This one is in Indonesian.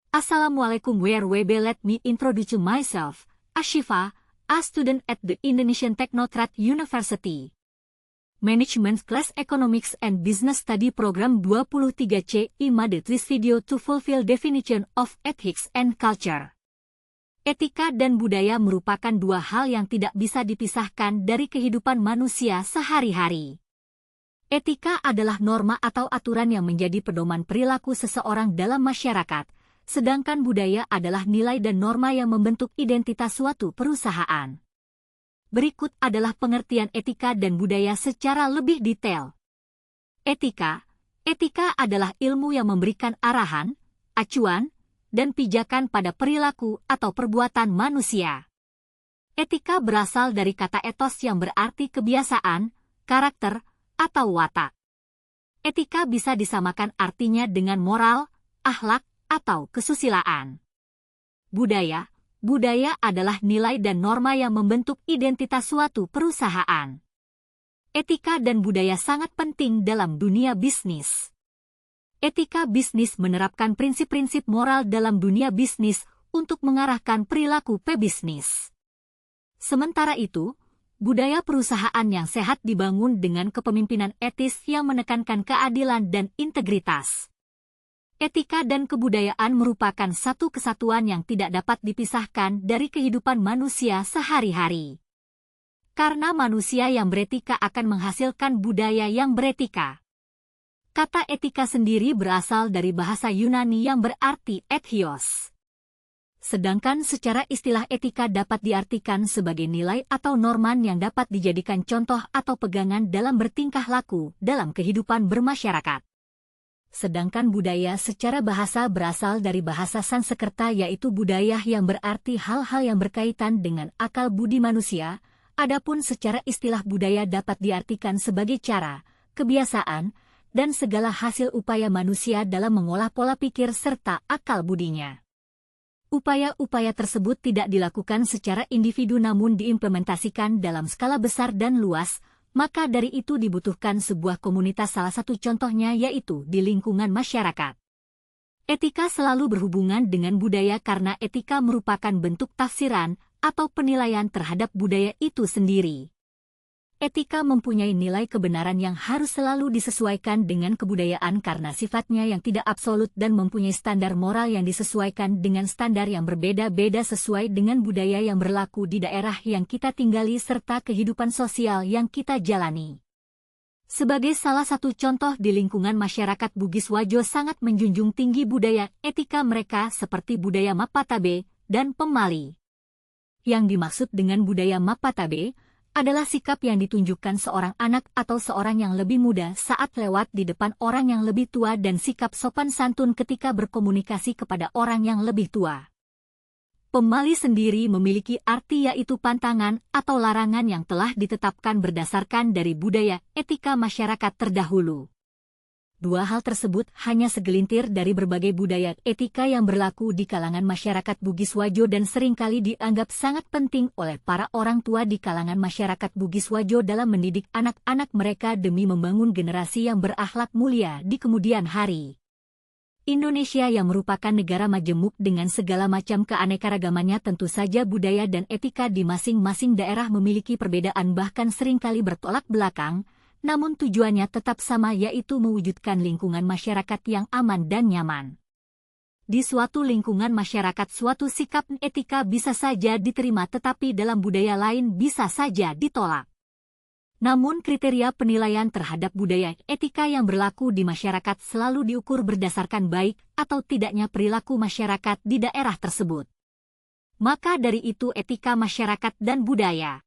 Assalamualaikum WRWB. Let me introduce myself, Ashifa, a student at the Indonesian Technotrade University. Management Class Economics and Business Study Program 23C. I made this video to fulfill definition of ethics and culture. Etika dan budaya merupakan dua hal yang tidak bisa dipisahkan dari kehidupan manusia sehari-hari. Etika adalah norma atau aturan yang menjadi pedoman perilaku seseorang dalam masyarakat, sedangkan budaya adalah nilai dan norma yang membentuk identitas suatu perusahaan. Berikut adalah pengertian etika dan budaya secara lebih detail. Etika adalah ilmu yang memberikan arahan, acuan, dan pijakan pada perilaku atau perbuatan manusia. Etika berasal dari kata etos yang berarti kebiasaan, karakter, atau watak. Etika bisa disamakan artinya dengan moral, akhlak, atau kesusilaan. Budaya adalah nilai dan norma yang membentuk identitas suatu perusahaan. Etika dan budaya sangat penting dalam dunia bisnis. Etika bisnis menerapkan prinsip-prinsip moral dalam dunia bisnis untuk mengarahkan perilaku pebisnis. Sementara itu, budaya perusahaan yang sehat dibangun dengan kepemimpinan etis yang menekankan keadilan dan integritas. Etika dan kebudayaan merupakan satu kesatuan yang tidak dapat dipisahkan dari kehidupan manusia sehari-hari. Karena manusia yang beretika akan menghasilkan budaya yang beretika. Kata etika sendiri berasal dari bahasa Yunani yang berarti ethios. Sedangkan secara istilah etika dapat diartikan sebagai nilai atau norma yang dapat dijadikan contoh atau pegangan dalam bertingkah laku dalam kehidupan bermasyarakat. Sedangkan budaya secara bahasa berasal dari bahasa Sanskerta yaitu budaya yang berarti hal-hal yang berkaitan dengan akal budi manusia, adapun secara istilah budaya dapat diartikan sebagai cara, kebiasaan, dan segala hasil upaya manusia dalam mengolah pola pikir serta akal budinya. Upaya-upaya tersebut tidak dilakukan secara individu namun diimplementasikan dalam skala besar dan luas, maka dari itu dibutuhkan sebuah komunitas, salah satu contohnya yaitu di lingkungan masyarakat. Etika selalu berhubungan dengan budaya karena etika merupakan bentuk tafsiran atau penilaian terhadap budaya itu sendiri. Etika mempunyai nilai kebenaran yang harus selalu disesuaikan dengan kebudayaan karena sifatnya yang tidak absolut dan mempunyai standar moral yang disesuaikan dengan standar yang berbeda-beda sesuai dengan budaya yang berlaku di daerah yang kita tinggali serta kehidupan sosial yang kita jalani. Sebagai salah satu contoh di lingkungan masyarakat Bugis Wajo sangat menjunjung tinggi budaya etika mereka seperti budaya Mapatabe dan Pemali. Yang dimaksud dengan budaya Mapatabe adalah sikap yang ditunjukkan seorang anak atau seorang yang lebih muda saat lewat di depan orang yang lebih tua dan sikap sopan santun ketika berkomunikasi kepada orang yang lebih tua. Pemali sendiri memiliki arti yaitu pantangan atau larangan yang telah ditetapkan berdasarkan dari budaya etika masyarakat terdahulu. Dua hal tersebut hanya segelintir dari berbagai budaya etika yang berlaku di kalangan masyarakat Bugis Wajo dan seringkali dianggap sangat penting oleh para orang tua di kalangan masyarakat Bugis Wajo dalam mendidik anak-anak mereka demi membangun generasi yang berakhlak mulia di kemudian hari. Indonesia yang merupakan negara majemuk dengan segala macam keanekaragamannya, tentu saja budaya dan etika di masing-masing daerah memiliki perbedaan bahkan seringkali bertolak belakang, namun tujuannya tetap sama yaitu mewujudkan lingkungan masyarakat yang aman dan nyaman. Di suatu lingkungan masyarakat suatu sikap etika bisa saja diterima tetapi dalam budaya lain bisa saja ditolak. Namun kriteria penilaian terhadap budaya etika yang berlaku di masyarakat selalu diukur berdasarkan baik atau tidaknya perilaku masyarakat di daerah tersebut. Maka dari itu etika masyarakat dan budaya